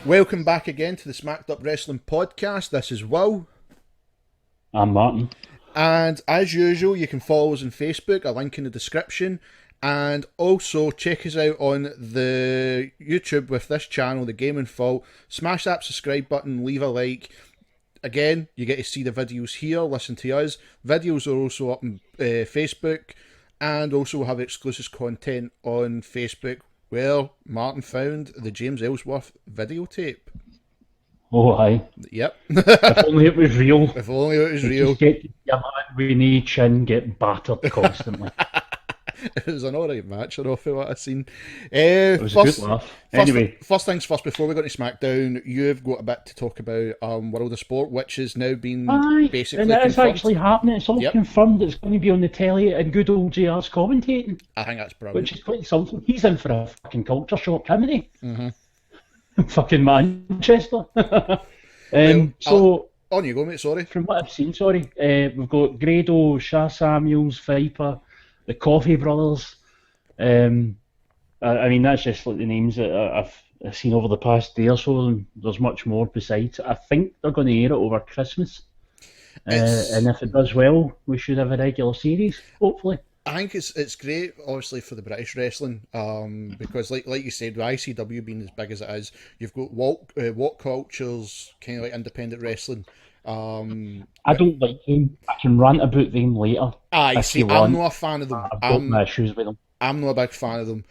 Welcome back again to the Smacked Up Wrestling Podcast. This is Will. I'm Martin. And as usual, you can follow us on Facebook, a link in the description. And also check us out on the YouTube with this channel, The Gaming Fault. Smash that subscribe button, leave a like. Again, you get to see the videos here, listen to us. Videos are also up on Facebook. And also have exclusive content on Facebook. Well, Martin found the James Ellsworth videotape. Oh, aye. Yep. If only it was real. If only it was real. Just get your man with no chin get battered constantly. It was an alright match, I don't know if what I've seen. It was a good laugh. Anyway. First things first, before we go to Smackdown, you've got a bit to talk about World of Sport, which has now been basically and it is confirmed. actually happening. It's all confirmed. It's going to be on the telly and good old JR's commentating. I think that's brilliant. Which is quite something. He's in for a fucking culture shock, isn't he? Mm-hmm. Fucking Manchester. So... On you go, mate, sorry. From what I've seen, we've got Grado, Shah Samuels, Viper, the Coffee Brothers. I mean, that's just like the names that I've seen over the past day or so, and there's much more besides. I think they're going to air it over Christmas. And if it does well, we should have a regular series, hopefully. I think it's great, obviously, for the British wrestling, because like you said, with ICW being as big as it is, you've got What Culture's kind of like independent wrestling. I don't like them. I can rant about them later. See, I'm not a fan of them. I've got my issues with them. I'm not a big fan of them.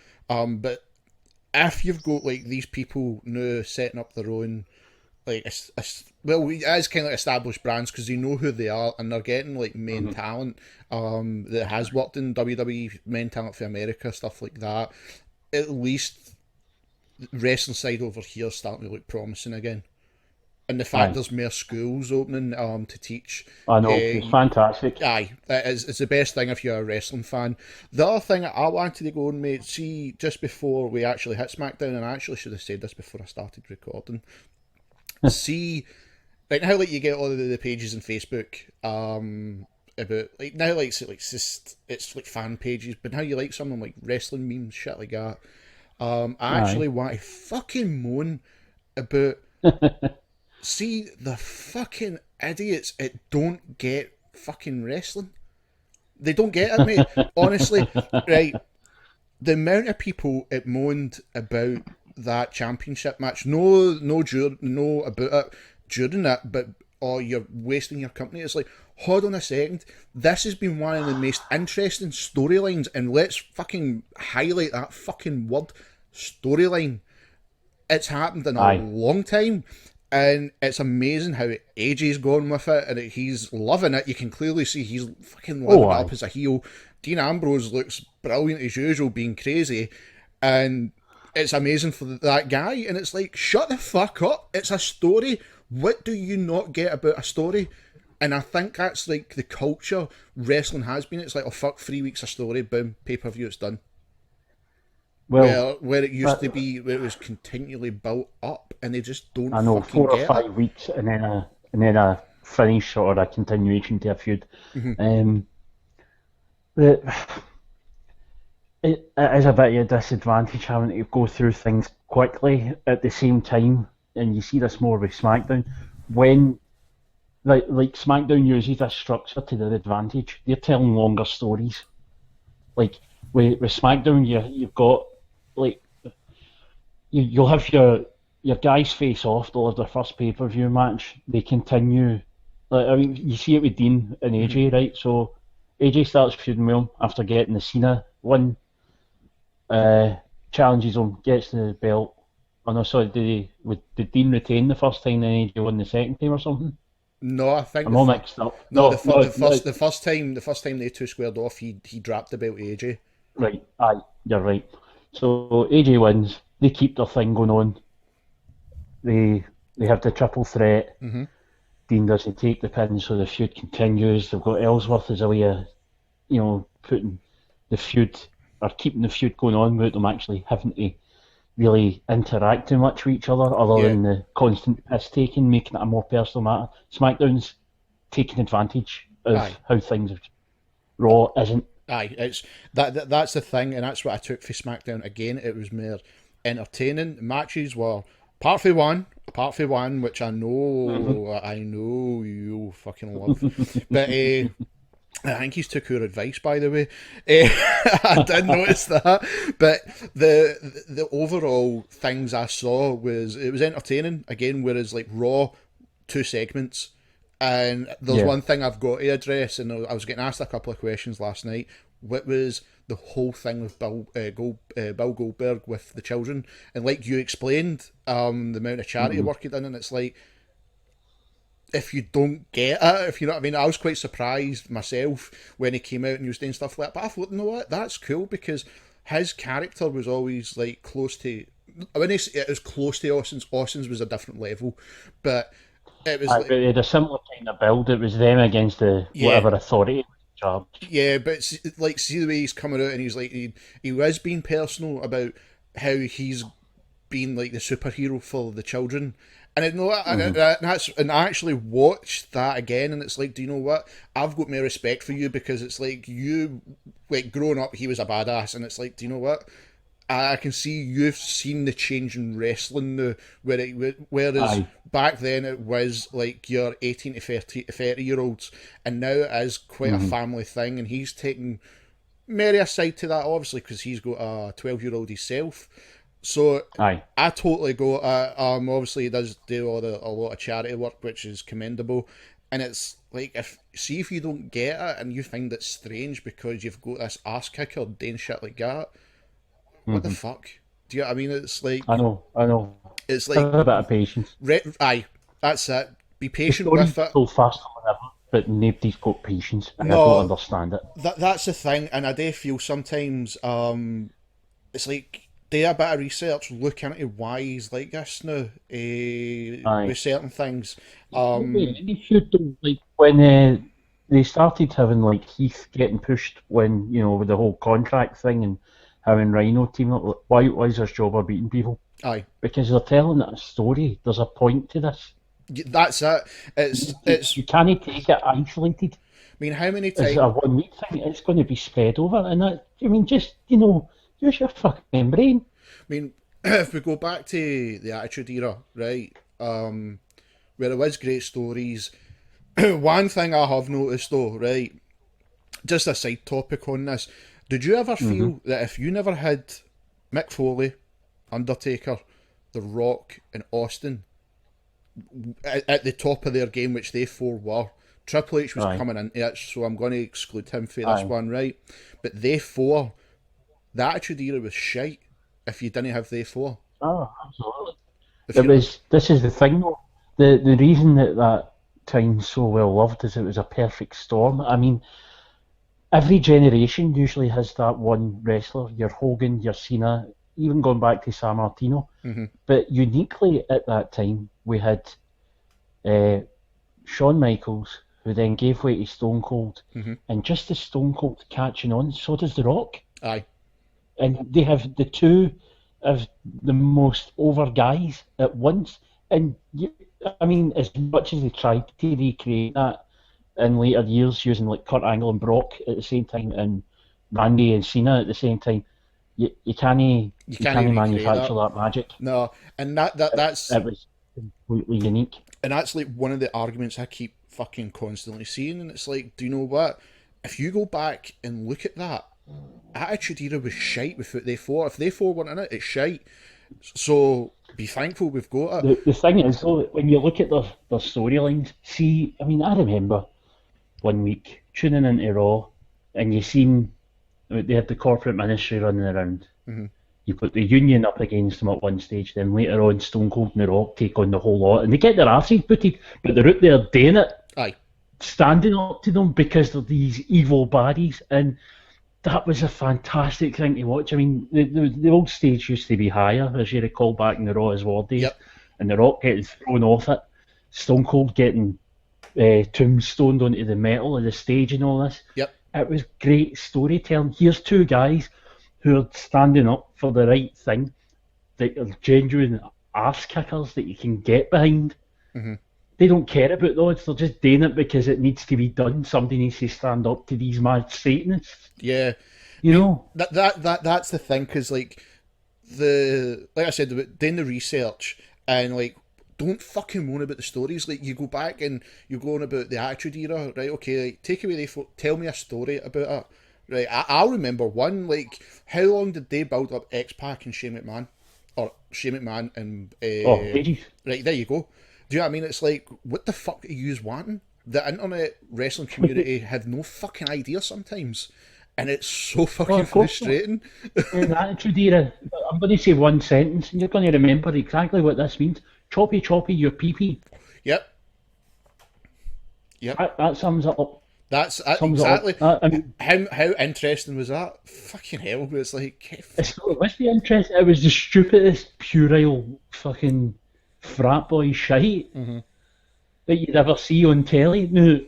But if you've got like these people now setting up their own, like, it is kind of like established brands because they know who they are and they're getting like main talent that has worked in WWE, main talent for America, stuff like that. At least the wrestling side over here is starting to look promising again. And the fact there's more schools opening to teach. I know, it's fantastic. It's the best thing if you're a wrestling fan. The other thing I wanted to go on, mate, see, just before we actually hit SmackDown, and I actually should have said this before I started recording, see, right now, like, you get all of the pages on Facebook about, like, now, like, it's like fan pages, but now you like something like wrestling memes, shit like that. I actually want to fucking moan about... See, the fucking idiots that don't get fucking wrestling. They don't get it, mate. Honestly, right, the amount of people that moaned about that championship match, no about it during that, but you're wasting your company. It's like, hold on a second, this has been one of the most interesting storylines, and let's fucking highlight that fucking word, storyline. It's happened in a long time. And it's amazing how AJ's gone with it, and he's loving it. You can clearly see he's fucking living up as a heel. Dean Ambrose looks brilliant as usual, being crazy, and it's amazing for that guy. And it's like, shut the fuck up. It's a story. What do you not get about a story? And I think that's like the culture wrestling has been. It's like, oh fuck, 3 weeks of story, boom, pay-per-view, it's done. Well, where it used to be, where it was continually built up, and they just don't. I know, fucking 4 or 5 weeks, and then a finish or a continuation to a feud. It is a bit of a disadvantage having to go through things quickly at the same time, and you see this more with SmackDown when. Like SmackDown uses this structure to their advantage. They're telling longer stories. Like with SmackDown, you've got like you'll have your guys face off. They'll have their first pay-per-view match. They continue. Like, I mean, you see it with Dean and AJ, right? So AJ starts feuding with him after getting the Cena win. Challenges him, gets the belt. Oh no, sorry, did Dean retain the first time, then AJ won the second time or something? No, I think I'm all mixed up. The first time they two squared off, he dropped the belt to AJ. Right, aye, you're right. So AJ wins. They keep their thing going on. They have the triple threat. Dean doesn't take the pin, so the feud continues. They've got Ellsworth as a way of, putting the feud or keeping the feud going on without them actually having to really interact too much with each other than the constant piss taking, making it a more personal matter. SmackDown's taking advantage of how things are. Raw isn't. It's that's the thing, and that's what I took for SmackDown. Again, it was more entertaining. The matches were apart from one, which I know you fucking love, but I think he's took your advice, by the way. I did notice that, but the overall things I saw was entertaining again. Whereas like Raw, 2 segments, and there's Yeah. one thing I've got to address, and I was getting asked a couple of questions last night. What was the whole thing with Bill Goldberg with the children, and like you explained, the amount of charity work he done, and it's like, if you don't get it, if you know what I mean, I was quite surprised myself when he came out and he was doing stuff like that. But I thought, you know what, that's cool because his character was always like close to. When it was close to Austin's was a different level, but it was But like, they had a similar kind of build. It was them against the yeah, whatever authority was in charge. yeah. But like, see the way he's coming out and he's like, he was being personal about how he's being like the superhero for the children. And I know, and I actually watched that again, and it's like, do you know what? I've got more respect for you because it's like you, like growing up, he was a badass, and it's like, do you know what? I can see you've seen the change in wrestling now, whereas Aye. back then it was like your 18 to 30 year olds, and now it is quite a family thing, and he's taking Mary aside to that, obviously, because he's got a 12-year-old himself. So Aye. I totally go. Obviously, he does do a lot of charity work, which is commendable. And it's like, if you don't get it and you find it strange because you've got this ass kicker doing shit like that, what the fuck? Do you know what I mean? I know. I know. It's Have like, a bit of patience. aye, that's it. Be The patient stories with it. go faster than ever, but nobody's got patience, and I don't No, understand it. that's the thing, and I do feel sometimes it's like do a bit of research, look into why he's like this now, Aye. with certain things. Maybe they should do, like when they started having like Heath getting pushed when with the whole contract thing and having Rhino team up. Like, why is his job of beating people? Aye, Because they're telling a story. There's a point to this. that's it. It's. You can't take it isolated I mean, how many as times? a 1 week thing. It's going to be spread over, and that. I mean, just use your fucking brain. I mean, if we go back to the Attitude Era, right? Where there was great stories. One thing I have noticed though, right? Just a side topic on this. Did you ever feel that if you never had Mick Foley, Undertaker, The Rock, and Austin at the top of their game, which they four were, Triple H was Aye, coming into it, so I'm going to exclude him for this aye. one, right? But they four, the Attitude Era was shite if you didn't have they four. Oh, absolutely. If It you, was. This is the thing, though. The reason that time's so well loved is it was a perfect storm. I mean, every generation usually has that one wrestler. Your Hogan, your Cena, even going back to San Martino. But uniquely at that time, we had uh, Shawn Michaels, who then gave way to Stone Cold, and just as Stone Cold catching on, so does The Rock. aye, And they have the two of the most over guys at once. And I mean, as much as they tried to recreate that in later years using like Kurt Angle and Brock at the same time and Randy and Cena at the same time, you can't you you can't can't recreate manufacture that. that magic. No, and that's It was completely unique. and that's like one of the arguments I keep fucking constantly seeing, and it's like, do you know what? If you go back and look at that, Attitude Era was shite without they four. If they four weren't in it, it's shite. So be thankful we've got it. The thing is, though, when you look at their storylines, see, I mean, I remember 1 week tuning into Raw, and you seen they had the corporate ministry running around. You put the Union up against them at one stage, then later on Stone Cold and The Rock take on the whole lot, and they get their asses booted, but they're out there doing it, Aye, standing up to them because they're these evil baddies, and that was a fantastic thing to watch. I mean, the old stage used to be higher, as you recall back in the Raw as War days, yep, and The Rock getting thrown off it, Stone Cold getting tombstoned onto the metal of the stage and all this. yep, It was great storytelling. Here's two guys who are standing up for the right thing, that are genuine ass kickers that you can get behind. They don't care about the odds, they're just doing it because it needs to be done. Somebody needs to stand up to these mad Satanists, yeah. you know? That's the thing, because like I said about doing the research, and like, don't fucking moan about the stories. Like, you go back and you go on about the Attitude Era, right? Okay, like, take away tell me a story about it, right? I'll remember one. Like, how long did they build up X-Pac and Shane McMahon, or Shane McMahon and ages. right, there you go. Do you know what I mean? It's like, what the fuck are you wanting? The internet wrestling community have no fucking idea sometimes, and it's so fucking frustrating. In the Attitude Era, I'm going to say one sentence, and you're going to remember exactly what this means. Choppy, choppy, your pee-pee. Yep. That sums it up. That's exactly. How interesting was that? Fucking hell! It's like, it was the interest. It was the stupidest, puerile, fucking frat boy shite that you'd ever see on telly. Now,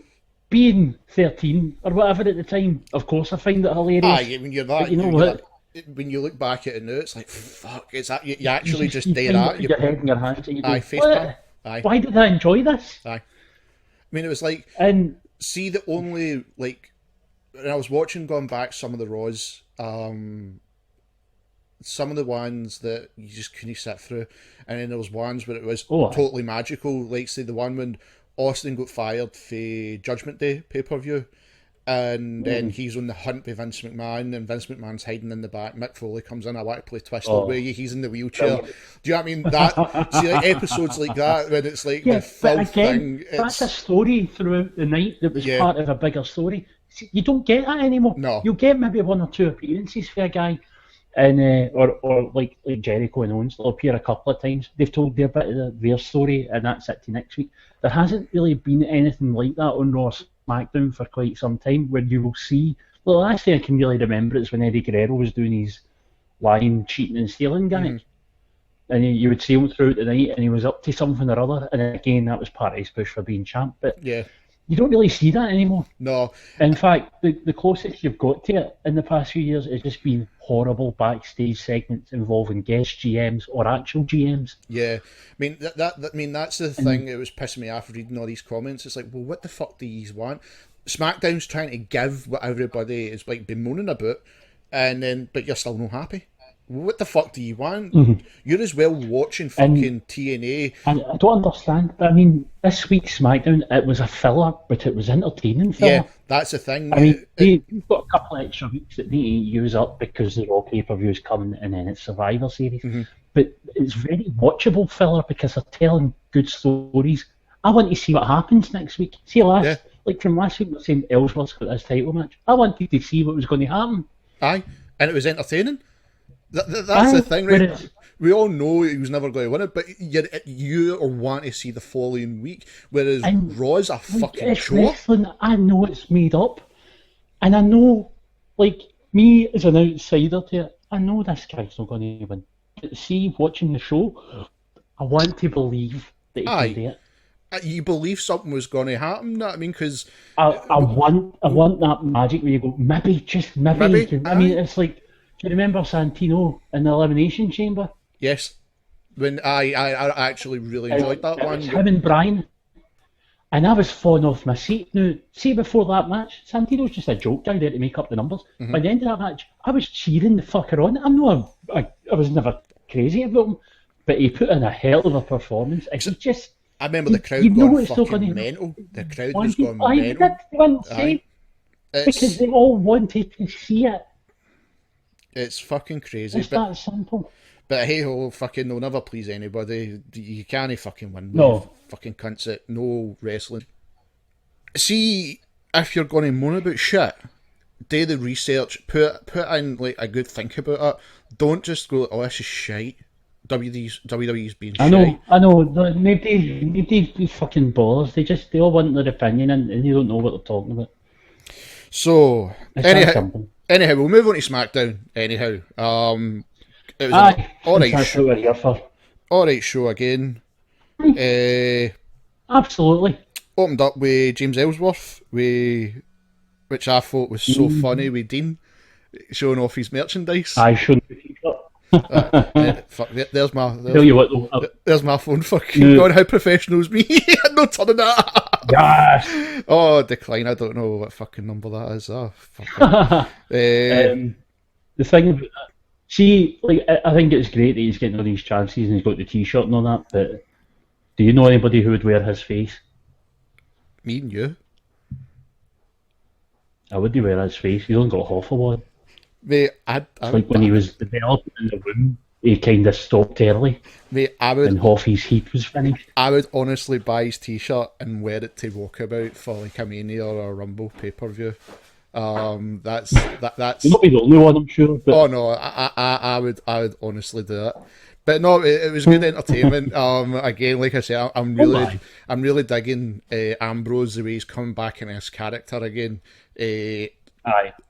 being 13 or whatever at the time, of course I find it hilarious. When you're that, but you know what? When you look back at it now, it's like, fuck, is that you actually just did that? Your head in your hands and you go, Aye. Why did I enjoy this? Aye. I mean, it was like, and see, the only, like, when I was watching, going back, some of the Raws, some of the ones that you just couldn't sit through, and then there was ones where it was totally magical, like, say, the one when Austin got fired for Judgment Day pay-per-view, and then he's on the hunt with Vince McMahon, and Vince McMahon's hiding in the back. Mick Foley comes in, I want to play Twister with you, he's in the wheelchair. Do you know what I mean? That, see, like, episodes like that, when it's like the filth thing. That's a story throughout the night that was part of a bigger story. See, you don't get that anymore. No. You'll get maybe one or two appearances for a guy, and or like Jericho and Owens, they'll appear a couple of times. They've told their bit of their story, and that's it to next week. There hasn't really been anything like that on Raw Smackdown for quite some time, where you will see. Well, the last thing I can really remember is when Eddie Guerrero was doing his lying, cheating, and stealing gimmick, and you would see him throughout the night, and he was up to something or other. And again, that was part of his push for being champ. But you don't really see that anymore. No. In fact, the closest you've got to it in the past few years has just been horrible backstage segments involving guest GMs or actual GMs. Yeah, I mean that's the thing. It was pissing me off reading all these comments. It's like, well, what the fuck do you want? SmackDown's trying to give what everybody is like bemoaning about, and then but you're still not happy. What the fuck do you want? You're as well watching fucking TNA. And I don't understand. I mean, this week's SmackDown, it was a filler, but it was entertaining filler. Yeah, that's the thing. I mean, you've got a couple of extra weeks that need to use up because the Raw pay-per-view's coming and then it's Survivor Series. But it's very watchable filler because they're telling good stories. I want to see what happens next week. See, like from last week, we're saying Ellsworth's got this title match. I wanted to see what was going to happen. Aye, and it was entertaining. That's the thing, right? We all know he was never going to win it, but you want to see the following week. Whereas Raw's a fucking joke. Wrestling, I know it's made up, and I know, like me as an outsider to it, I know this guy's not going to win. But see, watching the show, I want to believe that he can do it. You believe something was going to happen, you know what I mean? Because I want that magic where you go, maybe, just maybe. I mean, it's like. Do you remember Santino in the Elimination Chamber? Yes. When I actually really enjoyed that one. Him and Brian. And I was falling off my seat. Now, see, before that match, Santino's just a joke guy there to make up the numbers. By the end of that match, I was cheering the fucker on. I was never crazy about him, but he put in a hell of a performance. And he just... I remember the crowd going fucking mental. The crowd was going mental. Because they all wanted to see it. It's fucking crazy. It's that simple. But hey ho, fucking they'll never please anybody. You can't fucking win. No. Fucking cunts it. No wrestling. See, if you're going to moan about shit, do the research. Put in like a good think about it. Don't just go, oh, this is shite. WWE's being shite. I know. Nobody fucking bothers. They all want their opinion and they don't know what they're talking about. So, anyhow, we'll move on to SmackDown. Anyhow, it was an alright show. What we're here for. Alright show again. Absolutely. Opened up with James Ellsworth, which I thought was so funny with Dean showing off his merchandise. I shouldn't be fuck, there's my phone fucking going, how professional is me? I'm not turning that. Yes. Oh, decline. I don't know what fucking number that is. Oh, fuck. The thing about that, See, like I think it's great that he's getting all these chances and he's got the T-shirt and all that. But do you know anybody who would wear his face? Me and you. I wouldn't wear his face. He's only got half a one. Mate, It's like when he was developing in the room, he kind of stopped early, mate, and half his heat was finished. I would honestly buy his T-shirt and wear it to Walkabout for like a Mania or a Rumble pay-per-view. That's. You'll not be the only one, I'm sure. But Oh no, I would honestly do it. But no, it was good entertainment. Again, like I say, I'm really digging Ambrose, the way he's coming back in his character again. aye,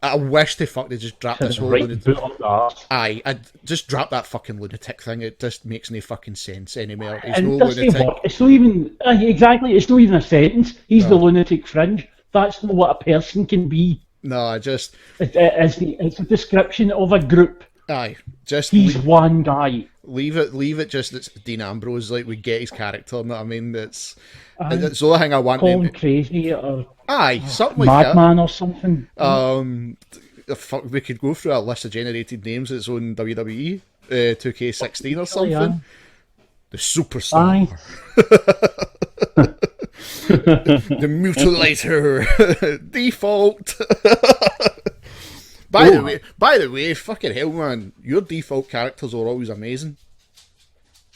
I wish they just dropped this whole right boot up the arse. Aye, I just drop that fucking lunatic thing. It just makes no fucking sense anymore. He's And no it doesn't lunatic. work. It's not even exactly. It's not even a sentence. He's the lunatic fringe. That's not what a person can be. No, I just It's a description of a group. aye, just He's one guy. leave it. Just it's Dean Ambrose. Like we get his character. You know what I mean? It's Aye. the only thing I want. Call him crazy or Aye, something like that. madman or something. Fuck, we could go through a list of generated names that's on WWE 2K16 or something. Yeah. The superstar, Aye. the mutilator, default. By the way, fucking hell, man, your default characters are always amazing.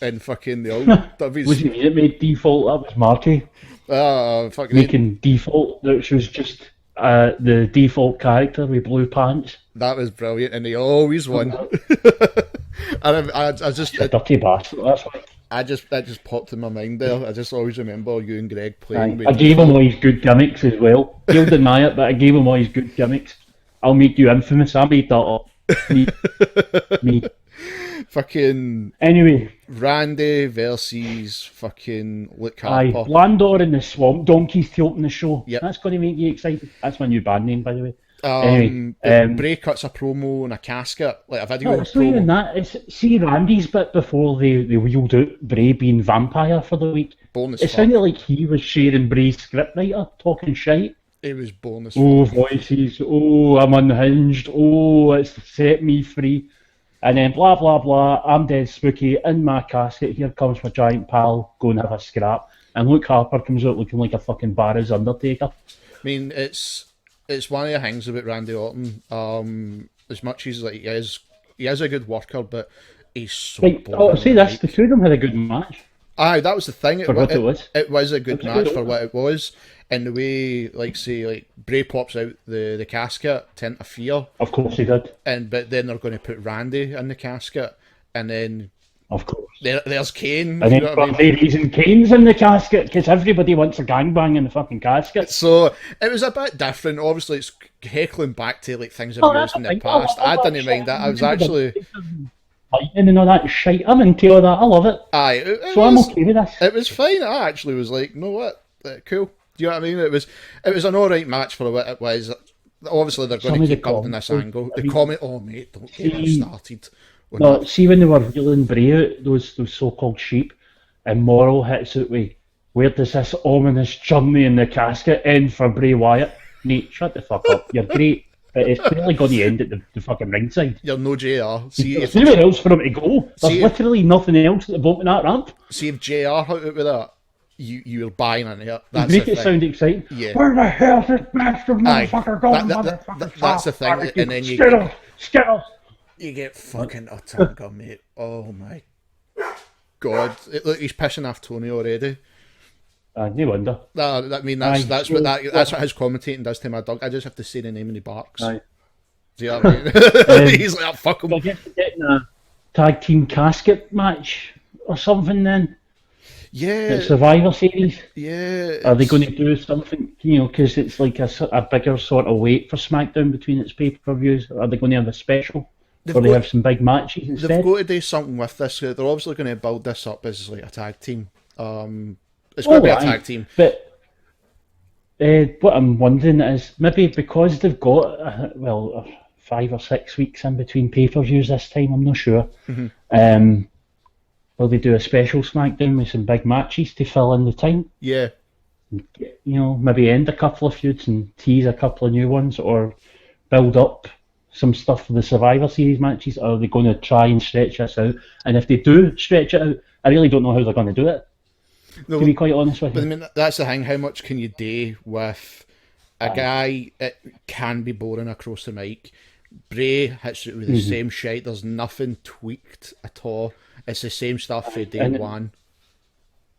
And fucking the old Was it me that made default? That was Marty fucking making default. Which was just the default character with blue pants. that was brilliant, and they always won. And I just A dirty bastard. That's why. that just popped in my mind there. I just always remember you and Greg playing. I gave him all his good gimmicks as well. He'll deny it, but I gave him all his good gimmicks. I'll make you infamous. I made that up. Me. Fucking Anyway, Randy versus fucking Luke aye, Harper. Landor and the Swamp Donkeys to open the show. Yep. That's going to make you excited. That's my new band name, by the way. Anyway, Bray cuts a promo and a casket, like a video no, it's not even promo. that. It's see Randy's bit before they wheeled out Bray being vampire for the week. Bonus It fuck. sounded like he was sharing Bray's scriptwriter, talking shite. It was bonus. Oh, fuck. voices. Oh, I'm unhinged. Oh, it's set me free. And then blah, blah, blah. I'm dead spooky. In my casket. Here comes my giant pal. Go and have a scrap. And Luke Harper comes out looking like a fucking Barry's Undertaker. I mean, it's one of the things about Randy Orton. As much as like he is a good worker, but he's so Right, boring. I'll say this. Like, The two of them had a good match. aye, that was the thing. For what it was. It was a good It was match good. for what it was, and the way, like, say, like Bray pops out the casket to interfere, Of course he did. but then they're going to put Randy in the casket, and then Of course. there's Kane. And You then know what I mean? for no reason, Kane's in the casket because everybody wants a gangbang in the fucking casket. So it was a bit different. Obviously, it's heckling back to like things I've used in the past. I didn't mind that. I was actually Lightning and all that shite. I'm into all that. I love it. aye. So I'm okay with this. It was fine. I actually was like, no, what, cool. Do you know what I mean? It was an alright match for what it was. Obviously, they're going Some of to the keep building this comments, angle. I The mean, comment, oh mate, don't get me started. on No, that. see when they were reeling Bray out, those so-called sheep, and Morrow hits it with, where does this ominous journey in the casket end for Bray Wyatt? Nate, shut the fuck up. You're great, but it's clearly going to end at the fucking ringside. You're no JR. See There's if nowhere else for him to go. There's See- literally nothing else at the bottom of that ramp. JR out with that, you're buying into it. You That's make the it thing. sound exciting. Yeah. Where the hell's this bastard Aye. motherfucker going? That's the thing, and then you Skittles. You get fucking Otunga, mate. Oh my god! Look, he's pissing off Tony already. No wonder. I mean, that's Aye. that's what his commentating does to my dog. I just have to say the name and he barks. Aye. Do you know what I mean? He's like, oh, fuck him. I guess we're getting a tag team casket match or something then. Yeah, The Survivor Series. yeah. Are they going to do something, because it's like a bigger sort of wait for SmackDown between its pay-per-views? Are they going to have a special? Or they have some big matches They've instead? got to do something with this. They're obviously going to build this up as like a tag team. It's going to be a aye. tag team. But what I'm wondering is, maybe because they've got, 5 or 6 weeks in between pay-per-views this time, I'm not sure. Mm-hmm. Will they do a special SmackDown with some big matches to fill in the time? Yeah, Maybe end a couple of feuds and tease a couple of new ones, or build up some stuff for the Survivor Series matches, or are they going to try and stretch this out? And if they do stretch it out, I really don't know how they're going to do it, No, to be quite honest with but I you. mean, that's the thing. How much can you do with a guy? It can be boring across the mic. Bray hits it with the same shite. There's nothing tweaked at all. It's the same stuff for day And one.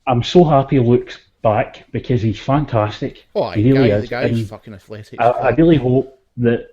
I'm so happy Luke's back because he's fantastic. Oh, he really the is. guy's And fucking athletic. I really hope that,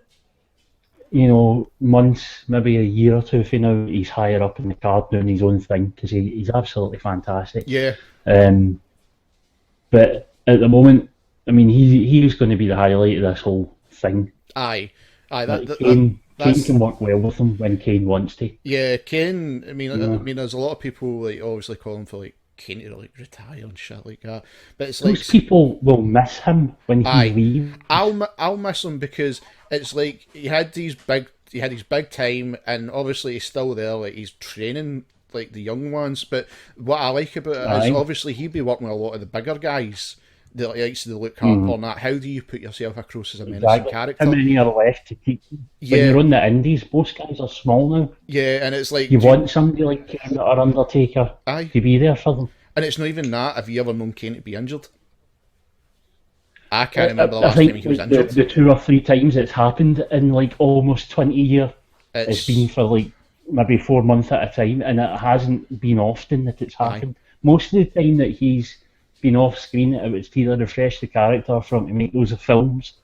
months, maybe a year or two from now, he's higher up in the card doing his own thing because he's absolutely fantastic. Yeah. But at the moment, I mean, he was going to be the highlight of this whole thing. Aye. Kane can work well with him when Kane wants to. Yeah, Kane. I mean, there's a lot of people like obviously calling for like Kane to like retire and shit like that. But it's like Most people will miss him when he leaves. I'll miss him because it's like he had his big time, and obviously he's still there. Like he's training like the young ones. But what I like about it is obviously he'd be working with a lot of the bigger guys. The likes of the Luke Harper and that. How do you put yourself across as a menacing character? How many are left to keep? Yeah. When you're on the indies, most guys are small now. Yeah, and it's like You want somebody like Kane or Undertaker to be there for them. And it's not even that. Have you ever known Kane to be injured? I can't remember the last time he was injured. The 2 or 3 times it's happened in like almost 20 years, it's been for like maybe 4 months at a time, and it hasn't been often that it's happened. Most of the time that he's been off screen, it was to either refresh the character from to make those films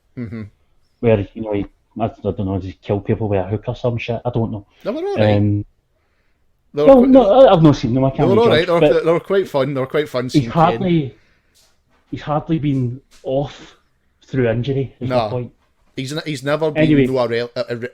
where he, I don't know, just kill people with a hook or some shit. I don't know. They were alright. No, I've not seen them. I can't. They were alright. Judge, they were quite fun. They were quite fun. He's hardly been off through injury. Is the point. He's never been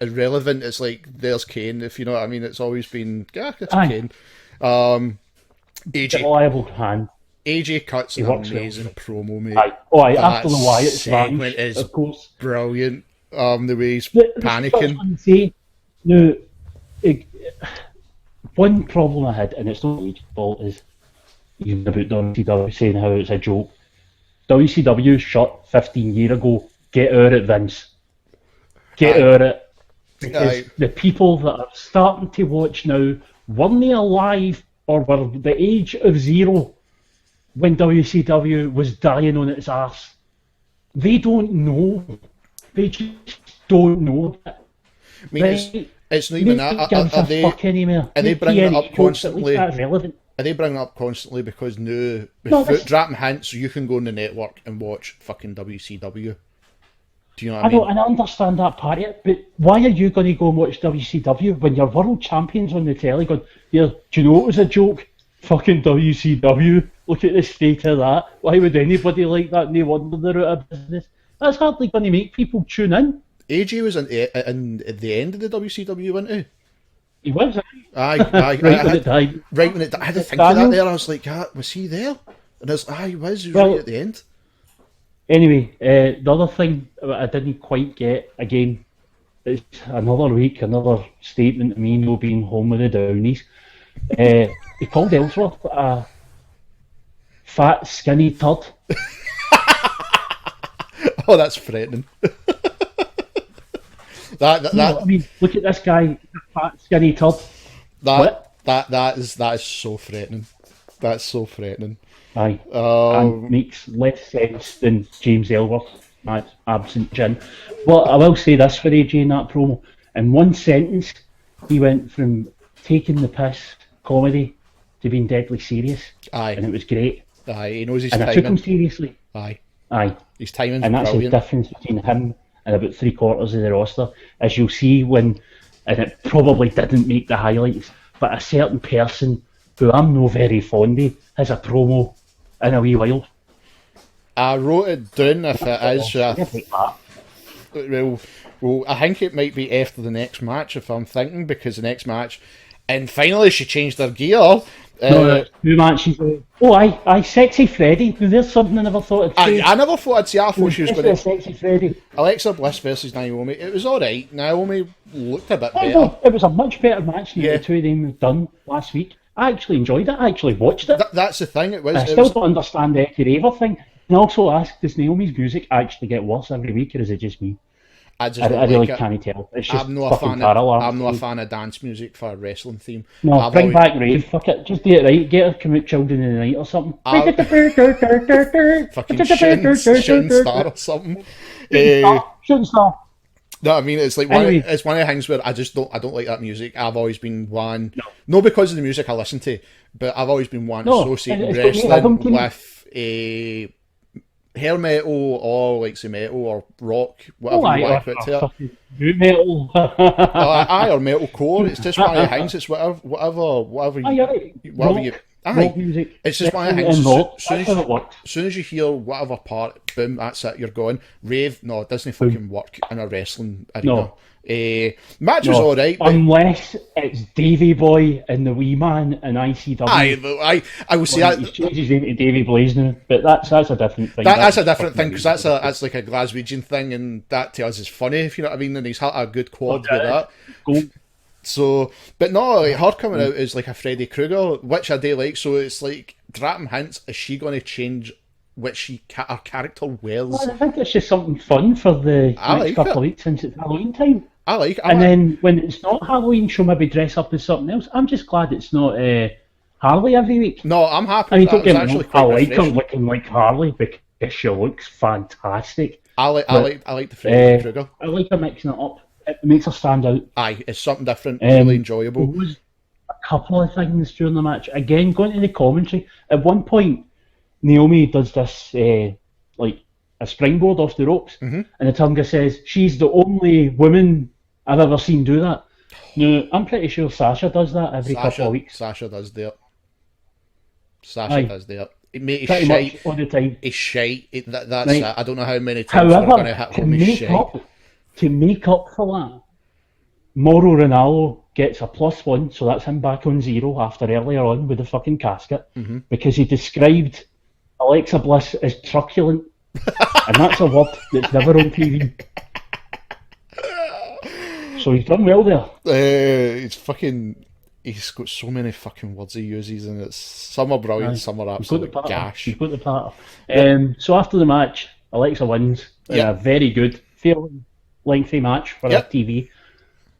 irrelevant. It's like there's Kane, if you know what I mean. It's always been it's Kane. AJ, reliable hand. AJ cuts an amazing promo, mate. After the Wyatt segment is of course brilliant. The way he's panicking. One problem I had, and it's not AJ's fault, is even about WCW saying how it's a joke. WCW shot 15 years ago. Get out it, Vince. Get out it. Because the people that are starting to watch now weren't they alive or were the age of 0 when WCW was dying on its arse. They don't know. They just don't know that. I mean, it's not even that. Are they bringing it up constantly? Are they bringing it up constantly because now, without dropping hints, you can go on the network and watch fucking WCW? Do you know what I mean? And I understand that part of it, but why are you going to go and watch WCW when your world champion's on the telly going, yeah, do you know it was a joke? Fucking WCW, look at the state of that. Why would anybody like that? No wonder they're out of business. That's hardly going to make people tune in. AJ was at the end of the WCW, wasn't he? He was, Aye. Right when it died. Right when it died. I had to think of that there. I was like, was he there? And I was, he was right at the end. Anyway, the other thing I didn't quite get, again, it's another week, another statement of me no being home with the Downies. He called Ellsworth a fat, skinny turd. Oh, that's threatening. I mean, look at this guy, fat, skinny turd. That is so threatening. That's so threatening. Aye. And makes less sense than James Ellsworth, my absent gin. Well, I will say this for AJ in that promo. In one sentence, he went from taking the piss comedy to being deadly serious. Aye. And it was great. Aye, he knows his timing. And I took him seriously. Aye. His timing's and that's brilliant. The difference between him and about 3/4 of the roster, as you'll see when, and it probably didn't make the highlights, but a certain person who I'm no very fond of has a promo in a wee while. I wrote it down if it is. Well, I think it might be after the next match if I'm thinking, because the next match, and finally she changed her gear. No, 2 matches. Aye, Sexy Freddy. There's something I never thought I'd say. I never thought I'd say. I thought she was going to. Sexy Freddy. Alexa Bliss versus Naomi. It was alright. Naomi looked a bit better. No, it was a much better match than the two of them done last week. I actually enjoyed it. I actually watched it. That's the thing. I still don't understand the Eddie Raver thing. And also ask, does Naomi's music actually get worse every week, or is it just me? I just I don't really like it. can't tell. It's just I'm not a fucking fan parallel. of I'm not a fan of dance music for a wrestling theme. No, I've bring always, back rave. Fuck it. Just do it right. Get her come out Children of the Night or something. fucking shooting star or something. Shooting star. No, I mean it's like Anyway. it's one of the things where I don't like that music. I've always been one, not because of the music I listen to, but I've always been one associating it's got me wrestling rhythm to me. with a hair metal or like say metal or rock, whatever Oh, you aye, want to put to it. fucking new metal. Aye, or metalcore. It's just one of the things. It's whatever Aye, you're right. whatever Rock, you. rock Aye, music. it's just one of the Wrestling things. and rock. That's how it works. As soon as you hear whatever part, boom, that's it. You're going rave. No, it doesn't fucking work in a wrestling arena. No. Match was all right. But Unless it's Davy Boy and the Wee Man in ICW. I will see Well, that. he's changed his name to Davy Blaze now, but that's a different thing. That's a different thing because that's like a Glaswegian thing, and that to us is funny, if you know what I mean. And he's had a good quad with that. Cool. So, but no, like, her coming out is like a Freddy Krueger, which I do like. So it's like dropping hints. Is she going to change which her character wears? Well, I think it's just something fun for the I next like couple it. of weeks since it's Halloween time. I like. And then when it's not Halloween, she'll maybe dress up as something else. I'm just glad it's not Harley every week. No, I'm happy. I mean, That don't was get me actually wrong, quite I like her refreshing. looking like Harley because she looks fantastic. I like the Freddy Krueger. I like her mixing it up. It makes her stand out. Aye, it's something different, really enjoyable. There was a couple of things during the match. Again, going to the commentary, at one point, Naomi does this like a springboard off the ropes, and the Tunga says she's the only woman I've ever seen do that. No, I'm pretty sure Sasha does that every couple of weeks. Sasha does that. Aye. Does that. It made Pretty shite. much all the time. It's shite. That's Right. it. I don't know how many times we're going to However, hit home with shite. to make up for that, Mauro Ranallo gets a +1, so that's him back on 0 after earlier on with the fucking casket, because he described Alexa Bliss as truculent, and that's a word that's never on TV. So he's done well there. It's fucking. He's got so many fucking words he uses, and it's some are brilliant, some are absolute gash. He's got the pattern. So after the match, Alexa wins in a very good, fairly lengthy match for a TV.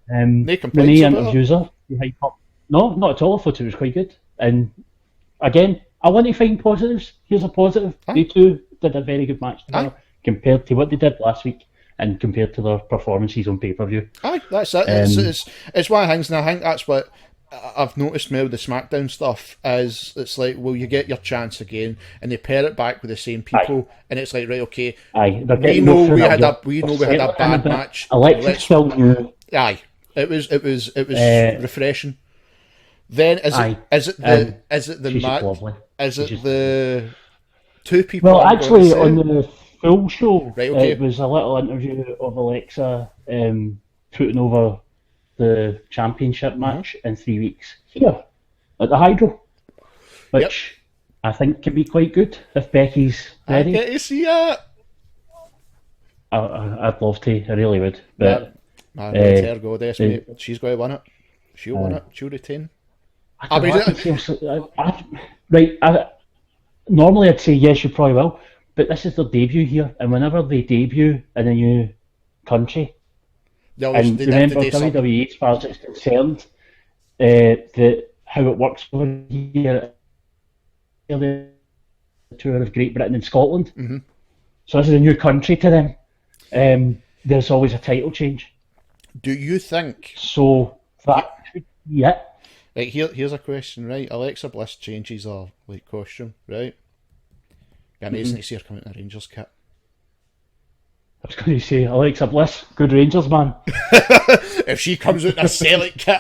No complaints Renee about interviews her. They hype up. No, not at all. I thought it was quite good. And again, I want to find positives. Here's a positive. They two did a very good match together compared to what they did last week and compared to their performances on pay-per-view. Aye, that's it. It's one of the things, and I think that's what I've noticed now with the SmackDown stuff is it's like, well, you get your chance again, and they pair it back with the same people, and it's like, right, okay, we know we had a bad match. Alexa's still new. Aye, it was refreshing. Then is it the match? Lovely. Is it the two people? Well, actually, on the full show, right, okay. It was a little interview of Alexa putting over the championship match in 3 weeks here at the Hydro, which I think could be quite good if Becky's ready. I get to see it. I'd love to, I really would. But let her go, mate. She's going to win it. She'll win it. She'll retain. Normally I'd say yes, you probably will, but this is their debut here, and whenever they debut in a new country, and remember WWE, as far as it's concerned, that how it works over here, the tour of Great Britain and Scotland. So this is a new country to them. There's always a title change. Do you think? So that could be it. Right, here's a question, right? Alexa Bliss changes her costume, right? Be amazing to see her come out in a Rangers kit. I was going to say, Alexa Bliss, good Rangers man. If she comes out in a Celtic kit,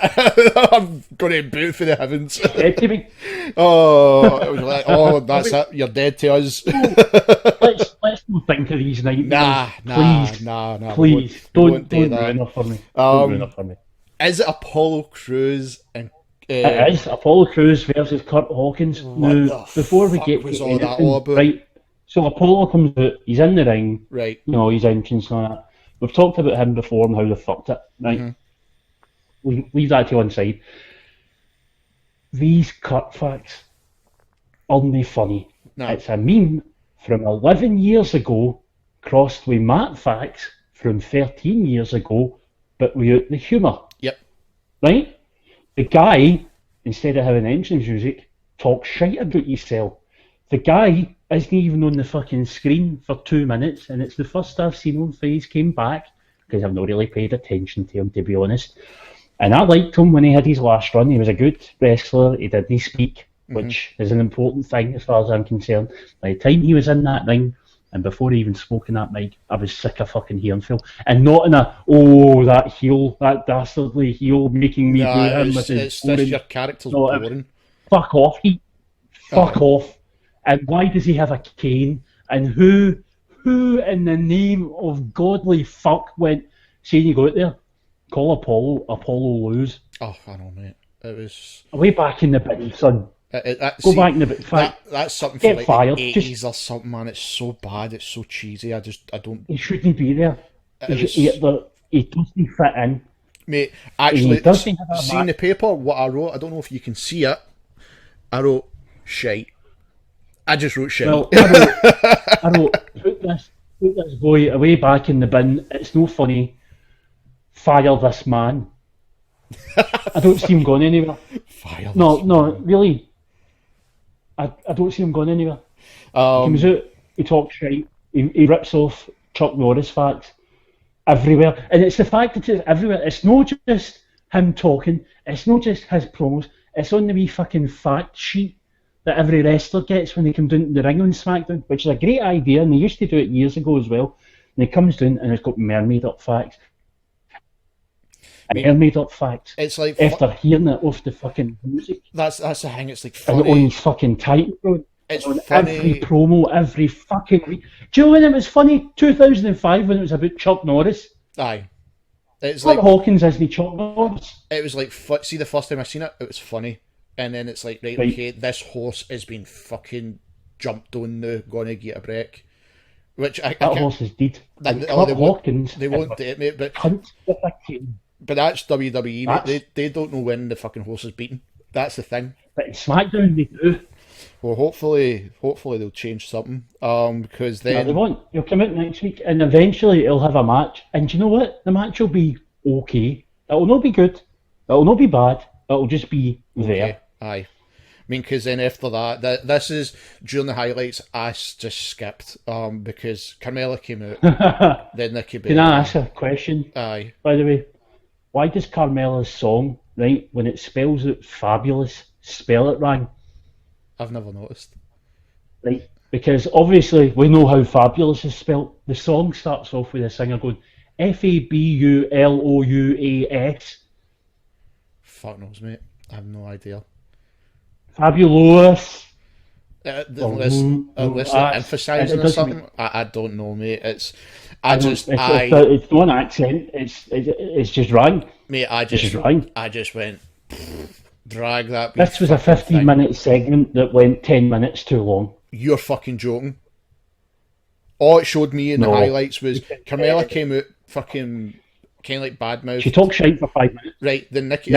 I'm going to boot for the heavens. Dead to me. Oh, it was like, that's it. You're dead to us. Let's not think of these nightmares. Nah. Please, don't ruin her for me. Don't ruin her for me. Is it Apollo Crews and? It is Apollo Crews versus Kurt Hawkins. Now, before we get to anything, right? So Apollo comes out. He's in the ring. Right. You know, his entrance and all that. We've talked about him before and how they fucked it. Right. Leave that to one side. These Kurt facts aren't they funny? No. It's a meme from 11 years ago, crossed with Matt facts from 13 years ago, but without the humour. Yep. Right? The guy, instead of having entrance music, talks shite about yourself. The guy isn't even on the fucking screen for 2 minutes, and it's the first I've seen him since he's came back, because I've not really paid attention to him, to be honest. And I liked him when he had his last run. He was a good wrestler. He didn't speak, which is an important thing as far as I'm concerned. By the time he was in that ring, and before he even spoke in that mic, I was sick of fucking hearing Phil. And not in a, that heel, that dastardly heel making me boo him with his that's your character's boring. Fuck off. Fuck off. And why does he have a cane? And who in the name of godly fuck went, saying you go out there, call Apollo lose. Oh, I know, mate. It was... Way back in the bin, son. Go back in the bin. That's something from like fired. the 80s or something, man. It's so bad. It's so cheesy. I don't... He shouldn't be there. He doesn't fit in. Mate, actually, seeing the paper, what I wrote, I don't know if you can see it. I wrote, shite. I just wrote shite. Well, I wrote put this boy away back in the bin. It's no funny. Fire this man. I don't see him going anywhere. No, really. I don't see him going anywhere. He comes out, he talks shit, he rips off Chuck Norris facts everywhere. And it's the fact that it's everywhere. It's not just him talking, it's not just his promos, it's on the wee fucking fact sheet that every wrestler gets when they come down to the ring on SmackDown, which is a great idea, and they used to do it years ago as well. And he comes down and it's got made up facts. Made up facts. It's like after hearing it off the fucking music. That's the thing. It's like funny. And on his fucking title. It's on funny. Every promo, every fucking week. Do you know when it was funny? 2005 when it was about Chuck Norris. Aye. It's Kurt like Hawkins isn't Chuck Norris. It was like see the first time I seen it, it was funny, and then it's like right. Okay, this horse has been fucking jumped on now, gonna get a break. Which that horse is dead. Hawkins. They won't do it, mate. But that's WWE, mate. They don't know when the fucking horse is beaten. That's the thing. But in SmackDown they do. Well, hopefully they'll change something. Because then... No, they won't. He'll come out next week and eventually he'll have a match. And do you know what? The match will be okay. It'll not be good. It'll not be bad. It'll just be there. Okay. Aye. I mean, because then after that, this is during the highlights. I just skipped because Carmella came out. Then Nikki Bella. Can I ask a question? Aye. By the way, why does Carmella's song, right, when it spells out fabulous, spell it wrong? I've never noticed. Right, because obviously we know how fabulous is spelt. The song starts off with a singer going Fabulous. Fuck knows, mate. I have no idea. Fabulous. Unless they're emphasising or something. I don't know, mate. It's it's not an accent. It's just wrong. Mate, I just went drag that. This was a 15-minute segment that went 10 minutes too long. You're fucking joking. All it showed me in the highlights was Carmella came out fucking kind of like bad mouth. She talks shite for 5 minutes. Right, then Nikki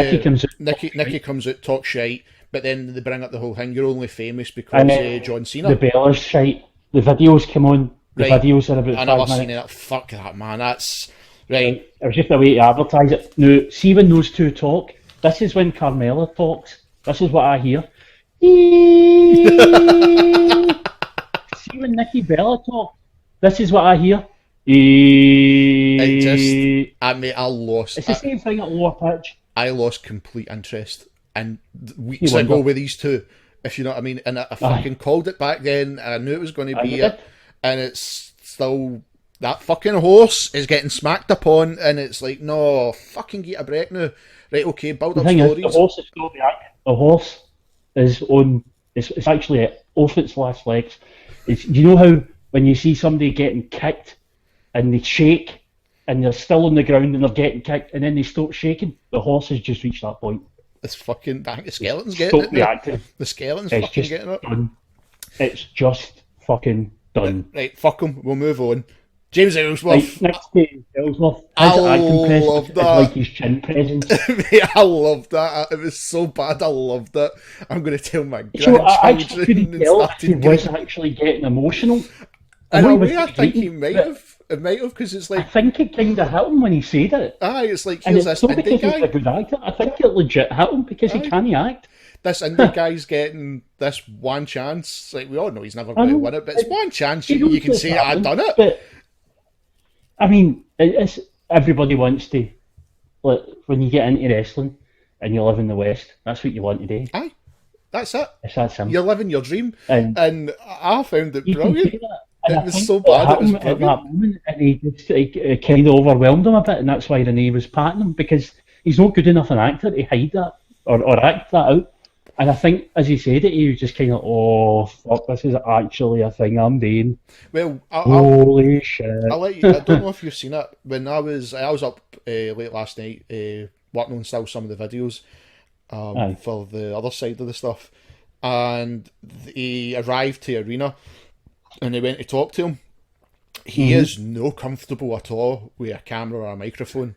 comes out, talks shite, but then they bring up the whole thing. You're only famous because John Cena. The Bella's shite. The videos come on. The videos are about 5 minutes. I never seen it. Fuck that, man. That's right. It was just a way to advertise it. Now, see when those two talk. This is when Carmella talks. This is what I hear. See when Nikki Bella talks. This is what I hear. I lost. It's the same thing at lower pitch. I lost complete interest. And weeks ago with these two, if you know what I mean. And I fucking called it back then. And I knew it was going to be it. And it's still... That fucking horse is getting smacked upon. And it's like, no, fucking get a break now. Right, okay, build up stories. The horse is still reacting. The horse is on... It's actually off its last legs. You know how when you see somebody getting kicked and they shake and they're still on the ground and they're getting kicked and then they stop shaking? The horse has just reached that point. It's fucking... I think the skeleton's getting it. Reacting. The skeleton's fucking getting it. Done. It's just fucking done. Right, fuck him. We'll move on. James Ellsworth. Right, next to Ellsworth. I love that. Like his chin presence. I loved that. It was so bad. I loved it. I'm going to tell my grandchildren. I couldn't tell if he was actually getting emotional. I In know a he was way, I think he greeting, might but have. It might have, because it's I like, think it kind of hit him when he said it. it's like, And here's it's this not indie because he's a guy. good actor. I think it legit hit him because he Aye. can't act. This indie guy's getting this one chance. Like, we all know he's never I going to know. win it, but it's one chance He you knows can what's say, I've happening. done it. But I mean, it's everybody wants to. Like, when you get into wrestling and you live in the West, that's what you want to do. Aye, that's it. It's that simple. You're living your dream. And And I found it you can brilliant. see that. And It I was think so it bad, hit it was him at that brilliant. moment, and he just kind of overwhelmed him a bit, and that's why Renee was patting him, because he's not good enough an actor to hide that or act that out. And I think, as he said it, he was just kind of, oh, fuck, this is actually a thing I'm doing. Well, Holy shit. I'll let you. I don't know if you've seen it. When I was up late last night working on still some of the videos Aye. for the other side of the stuff, and he arrived to Arena, and they went to talk to him. He is no comfortable at all with a camera or a microphone,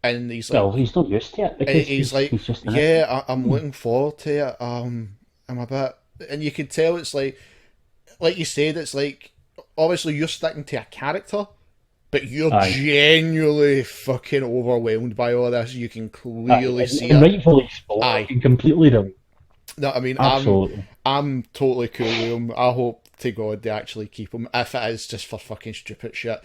and he's like, Well, he's not used to it, because he's like, he's just in it. yeah, I'm looking forward to it. I'm a bit, and you can tell it's like you said, it's like, obviously you're sticking to a character, but you're Aye. genuinely fucking overwhelmed by all this. You can clearly see And it. rightfully so. Aye. I can completely relate. No, I mean, Absolutely. I'm totally cool with him. I hope to God they actually keep him. If it is just for fucking stupid shit,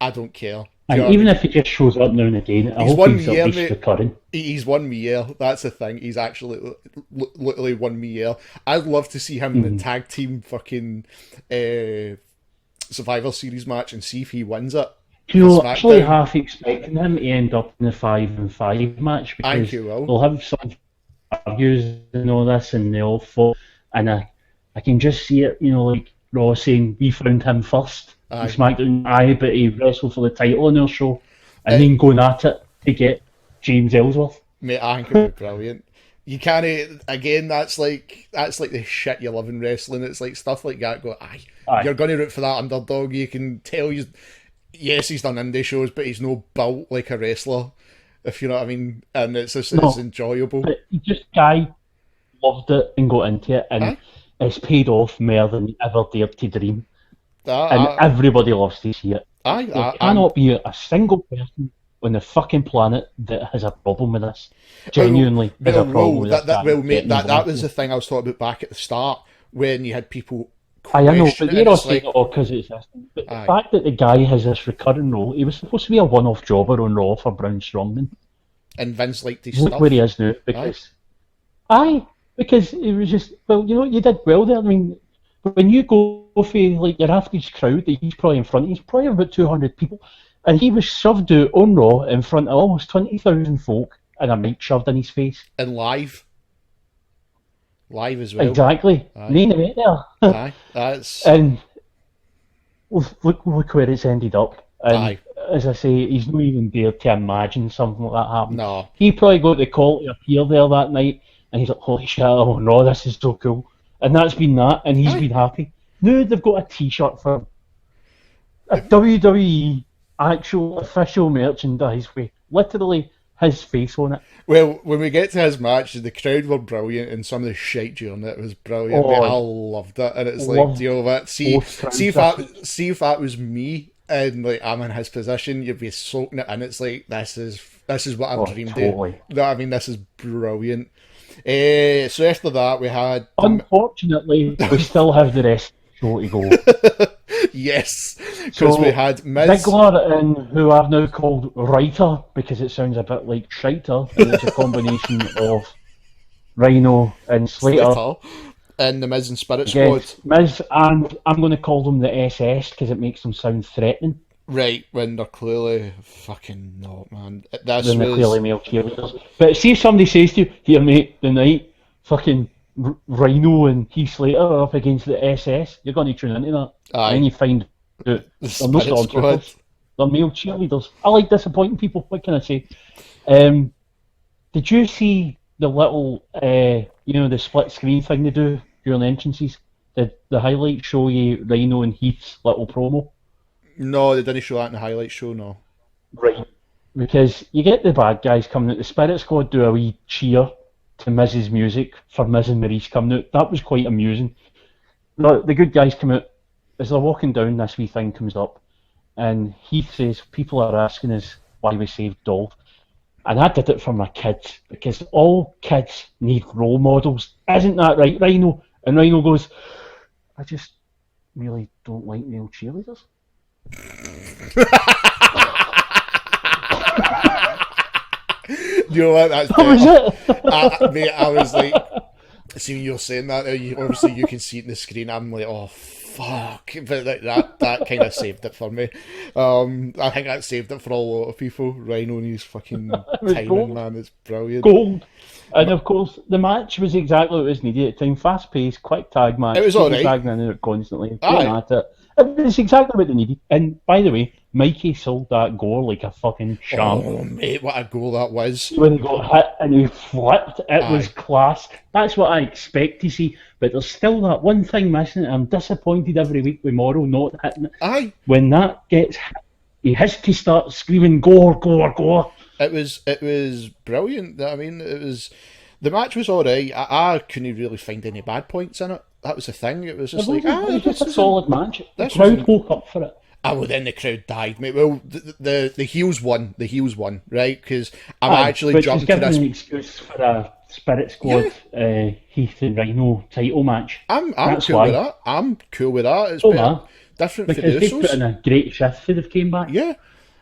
I don't care. Do you know And what I even mean? if he just shows up now and again, I He's hope won he's me, at least mate. recurring. He's won me, yeah. That's the thing. He's actually literally won me, yeah. I'd love to see him in the tag team fucking Survivor Series match and see if he wins it. You know, for actually SmackDown. half expecting him to end up in the 5-5 match, I think because he will. they'll have some argues and all this, and they all fought, and I can just see it, you know, like Raw saying, we found him first. Aye. SmackDown, aye, but he wrestled for the title on their show, and Eh. then going at it to get James Ellsworth. Mate, I think it'd be brilliant. You can't, again, that's like the shit you love in wrestling. It's like stuff like that. Go, Aye. you're going to root for that underdog. You can tell yes, he's done indie shows, but he's no built like a wrestler, if you know what I mean. And it's just, No. it's enjoyable. But just guy loved it and got into it, and Aye. it's paid off more than he ever dared to dream. And I, everybody loves to see it. I, There I, cannot be a single person on the fucking planet that has a problem with this. Genuinely has a problem with this. guy mate, getting that involved was in the thing I was talking about back at the start, when you had people it. I know, question but it, you're and all it's saying like, it all because it's this. But the Aye. fact that the guy has this recurring role, he was supposed to be a one-off jobber on Raw for Braun Strowman. and Vince liked his Look stuff. where he is now, because because it was just, well, you know, you did well there. I mean, when you go for like your average crowd that he's probably in front of, he's probably about 200 people, and he was shoved out on Raw in front of almost 20,000 folk, and a mic shoved in his face. And live as well. Exactly. Aye. Name it there. Aye, that's And look where it's ended up. And Aye. as I say, he's not even there to imagine something like that happening. no. He probably got the call to appear there that night, and he's like, holy shit, I'm on Raw, this is so cool. And that's been that, and he's Aye. been happy. Now they've got a t-shirt for him. A WWE actual official merchandise with literally his face on it. Well, when we get to his match, the crowd were brilliant, and some of the shite during it was brilliant. Oh, Mate, I loved it, and it's like, loved deal with it. See both crowds if that was me, and like I'm in his position, you'd be soaking it in. It's like, this is what I've Oh, dreamed totally. of. No, I mean, this is brilliant. So after that, we had Unfortunately, we still have the rest of the show to go. yes, because So, we had Miz. Ziggler, and who I've now called Writer, because it sounds a bit like Shiter, and it's a combination of Rhino and Slater. And the Miz and Spirit Squad. Against Miz, and I'm going to call them the SS because it makes them sound threatening. Right, when they're clearly fucking not, man. This Than the was clearly male cheerleaders. But see if somebody says to you, here mate, the night fucking Rhino and Heath Slater are up against the SS, you're going to tune into that. Aye. And then you find that the they're not Spirit Squad. stormtroopers, they're male cheerleaders. I like disappointing people, what can I say? Did you see the little, the split screen thing they do during the entrances? Did the highlights show you Rhino and Heath's little promo? No, they didn't show that in the highlight show, no. Right. Because you get the bad guys coming out. The Spirit Squad do a wee cheer to Miz's music for Miz and Maurice coming out. That was quite amusing. The good guys come out, as they're walking down, this wee thing comes up, and Heath says, people are asking us why we saved Dolph. And I did it for my kids, because all kids need role models. Isn't that right, Rhino? And Rhino goes, I just really don't like male cheerleaders. You know what? That's That was it. mate, I was like, see when you're saying that, obviously you can see it in the screen. I'm like, oh fuck! But that kind of saved it for me. I think that saved it for a lot of people. Rhino and his fucking timing, gold. man, it's brilliant. Gold. And of course, the match was exactly what was needed at the time. Fast paced, quick tag match. It was People alright. tagging in and out constantly. Aye. Going at it. It was exactly what they needed. And by the way, Mikey sold that gore like a fucking champ. Oh mate, what a goal that was! When he got hit and he flipped, it was Aye. class. That's what I expect to see. But there's still that one thing missing. I'm disappointed every week with Morrow not hitting it. Aye, When that gets hit, he has to start screaming gore, gore, gore. it was brilliant. I mean, the match was alright. I couldn't really find any bad points in it. That was the thing. It was just It like, was just a solid match. The this crowd wasn't- woke up for it. well, then the crowd died, mate. Well, the heels won. The heels won, right? Because I'm Aye, actually which jumping is to giving this. an excuse for a Spirit Squad Heath and Rhino title match. I'm That's cool why. with that. I'm cool with that. It's So better, am I. different for the Because they've put in Usos. a great shift if they've came back. Yeah.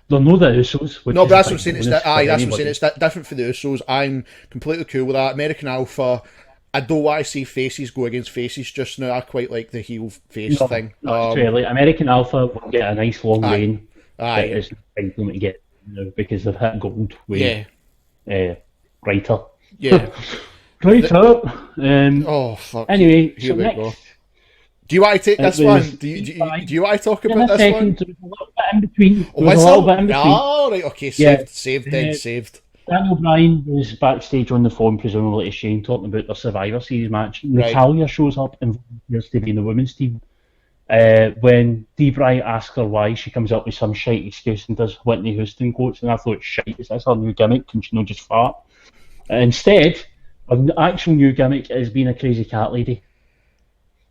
They're no the Usos. Which No, is but that's a what I'm saying. big It's bonus aye, for that's what I'm saying. anybody. It's different for the Usos. I'm completely cool with that. American Alpha. I don't want to see faces go against faces just now. I quite like the heel face thing. Not really. American Alpha will get a nice long Aye. reign. Aye. That is time for them to get because they've hit gold with Yeah. Writer. Yeah. Writer. Oh fuck. Anyway, Here so we next. go. Do you want to take It this was one? Do you want to talk In about a this one? second, there was a little bit in between. There was a Whistle? little bit in between. Oh, right, okay, Yeah. saved, saved. Daniel Bryan was backstage on the phone, presumably to Shane, talking about their Survivor Series match. Natalia shows up and volunteers to be in the women's team. When Debray asks her why, she comes up with some shite excuse and does Whitney Houston quotes, and I thought, shite, is this her new gimmick? Can she not just fart? Instead, her actual new gimmick is being a crazy cat lady.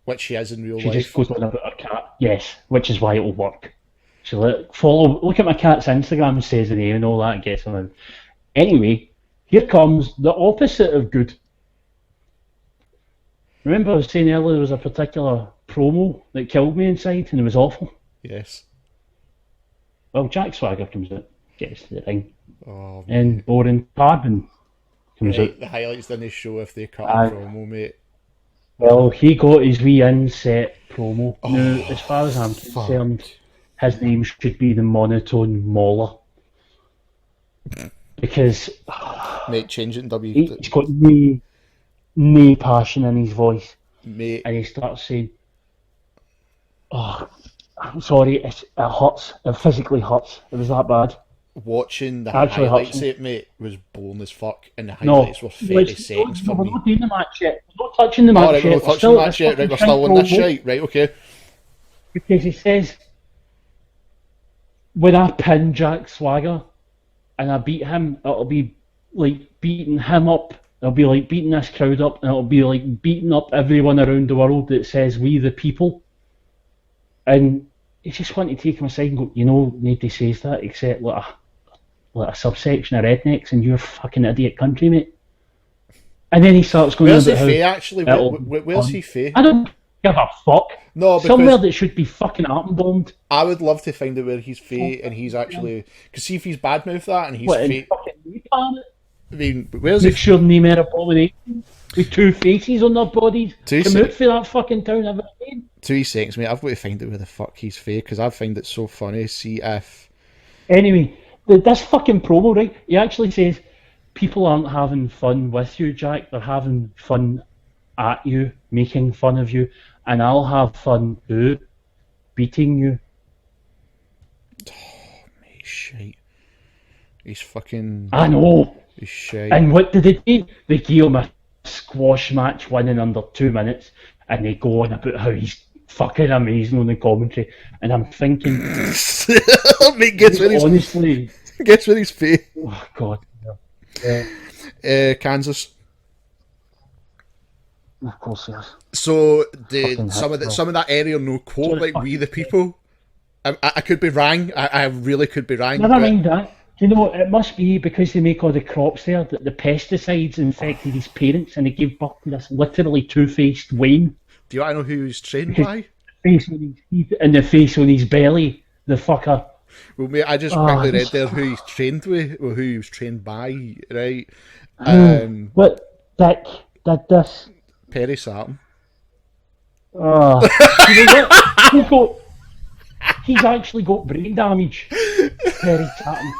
Which she is in real She life. just goes on about her cat. Yes, which is why it'll work. She'll look at my cat's Instagram and says the name and all that and gets them in. Anyway, here comes the opposite of good. Remember I was saying earlier there was a particular promo that killed me inside and it was awful? Yes. Well, Jack Swagger comes out, gets to the ring, Oh, and Boring Carbon comes out. right, the highlights didn't show if they cut Aye. a promo, mate. Well, he got his wee inset promo. Now, as far as I'm concerned, his name should be the Monotone Mauler. Because Mate, change it in he's got no passion in his voice. Mate, And he starts saying, oh, I'm sorry, it hurts. It physically hurts. It was that bad. watching the Actually highlights, hurts me. mate, was blown as fuck, and the No, highlights were 30 seconds for we're me. not doing the match yet. We're not touching the match Alright, we're yet. not touching the match yet, right, we're still on this shite, right, okay. Because he says, when I pin Jack Swagger and I beat him, it'll be like beating him up. It'll be like beating this crowd up, and it'll be like beating up everyone around the world that says we the people. And he just wanted to take him aside and go, you know, nobody says that except like a subsection of rednecks, and you're a fucking idiot country, mate. And then he starts going Where's he about how Faye, actually? it'll Where's be he Faye? I don't give a fuck. No, because Somewhere that should be fucking atom bombed. I would love to find out where he's Faye, and he's actually... Because see if he's badmouthed that, and he's What, in Faye... fucking Newtown? I mean, where's he... Make sure name their abomination with two faces on their bodies. Two Come se- out for that fucking town ever again. 2 seconds, mate, I've got to find out where the fuck he's Faye, because I find it so funny, see if... Anyway, this fucking promo, right? He actually says, people aren't having fun with you, Jack. They're having fun at you, making fun of you, and I'll have fun too, beating you. He's shite. He's fucking... I know. He's shite. And what did they do? They give him a squash match winning under 2 minutes, and they go on about how he's fucking amazing on the commentary. And I'm thinking, Mate, guess where he's... honestly, Guess where he's Faye? oh God. Yeah. Kansas. Of course he is. So Fucking some of that area no quote Sorry, like We the People. I could be wrong. I really could be wrong. never mind that. You know, it must be because they make all the crops there that the pesticides infected his parents and he gave birth to this literally two-faced Wayne. Do you want to know who he's trained Because by? the face on his teeth and the face on his belly, the fucker. Well, mate, I just quickly read there who he's trained with, or who he was trained by, right? What Dick did this? Perry Saturn. Oh, you know what? He's actually got brain damage. Perry Saturn.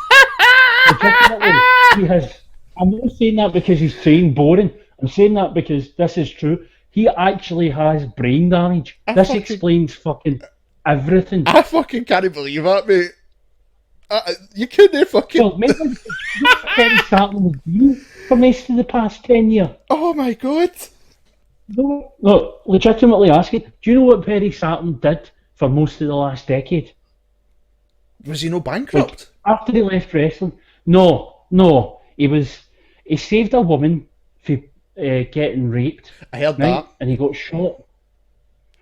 Legitimately, he has. I'm not saying that because he's trained boring. I'm saying that because this is true. He actually has brain damage. This explains fucking everything. I fucking can't believe that, mate. You couldn't fucking. Well, maybe Perry Saturn was been for most of the past 10 years. Oh my god. No, look, legitimately asking, do you know what Perry Saturn did for most of the last decade? Was he no bankrupt? After he left wrestling? No. He saved a woman from getting raped. I heard right? that. And he got shot.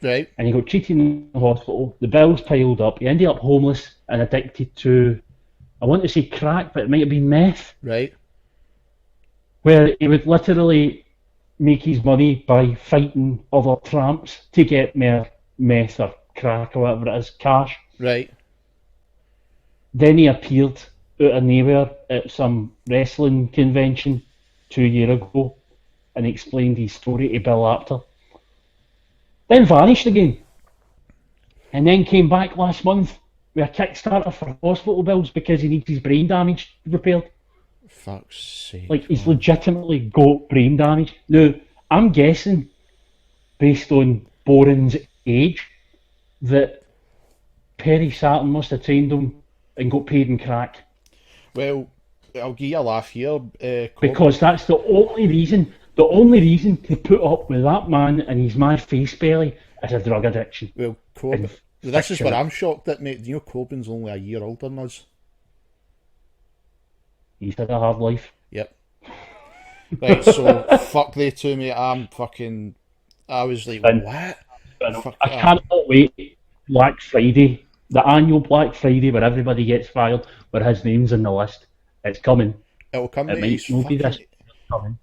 Right. And he got treated in the hospital. The bills piled up. He ended up homeless and addicted to, I want to say crack, but it might have been meth. Right. Where he would literally make his money by fighting other tramps to get more meth or crack or whatever it is, cash. Right. Then he appeared out of nowhere at some wrestling convention 2 years ago and explained his story to Bill Apter. Then vanished again. And then came back last month with a Kickstarter for hospital bills because he needs his brain damage repaired. Fuck's sake. Like, he's legitimately got brain damage. Now, I'm guessing, based on Boren's age, that Perry Saturn must have trained him and got paid in crack. Well, I'll give you a laugh here. Because that's the only reason to put up with that man and his mad face belly is a drug addiction. Well, Corbin. This is what I'm shocked at, mate. You know, Corbin's only a year older than us. He's had a hard life. Yep. Right, so fuck they two, mate. I was like, what? I cannot wait. Black Friday, the annual Black Friday where everybody gets fired, where his name's in the list. It's coming. It'll come. It might not be this year coming.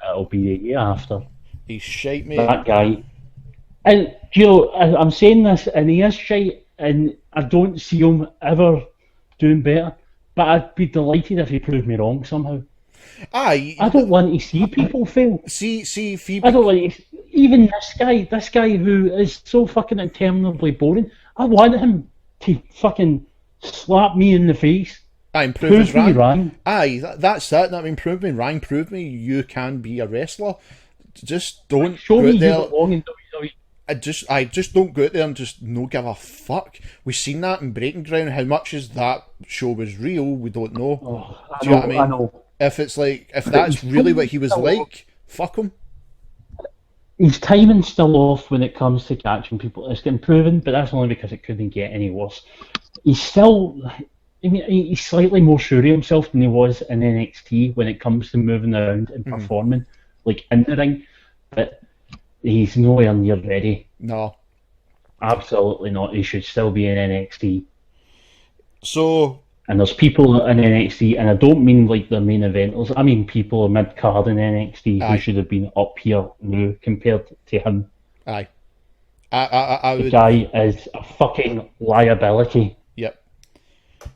It'll be a year after. He's shite, mate. That guy. And you know, I'm saying this, and he is shite, and I don't see him ever doing better. But I'd be delighted if he proved me wrong somehow. Aye. I don't want to see people fail. See, Phoebe. I don't want to, even this guy who is so fucking interminably boring. I want him to fucking slap me in the face. Aye, prove me wrong. Aye, that's it. I mean, prove me wrong. Prove me you can be a wrestler. Just don't show go me out there. You belong in WWE. I just don't go out there and just no give a fuck. We've seen that in Breaking Ground. How much is that show was real? We don't know. Do you know what I mean? I know. If that's really what he was like, fuck him. His timing's still off when it comes to catching people. It's getting proven, but that's only because it couldn't get any worse. He's slightly more sure of himself than he was in NXT when it comes to moving around and performing, like in the ring. But he's nowhere near ready. No. Absolutely not. He should still be in NXT. So... And there's people in NXT, and I don't mean like the main eventers, I mean people mid-card in NXT who should have been up here now compared to him. Aye. I would... The guy is a fucking liability. Yep.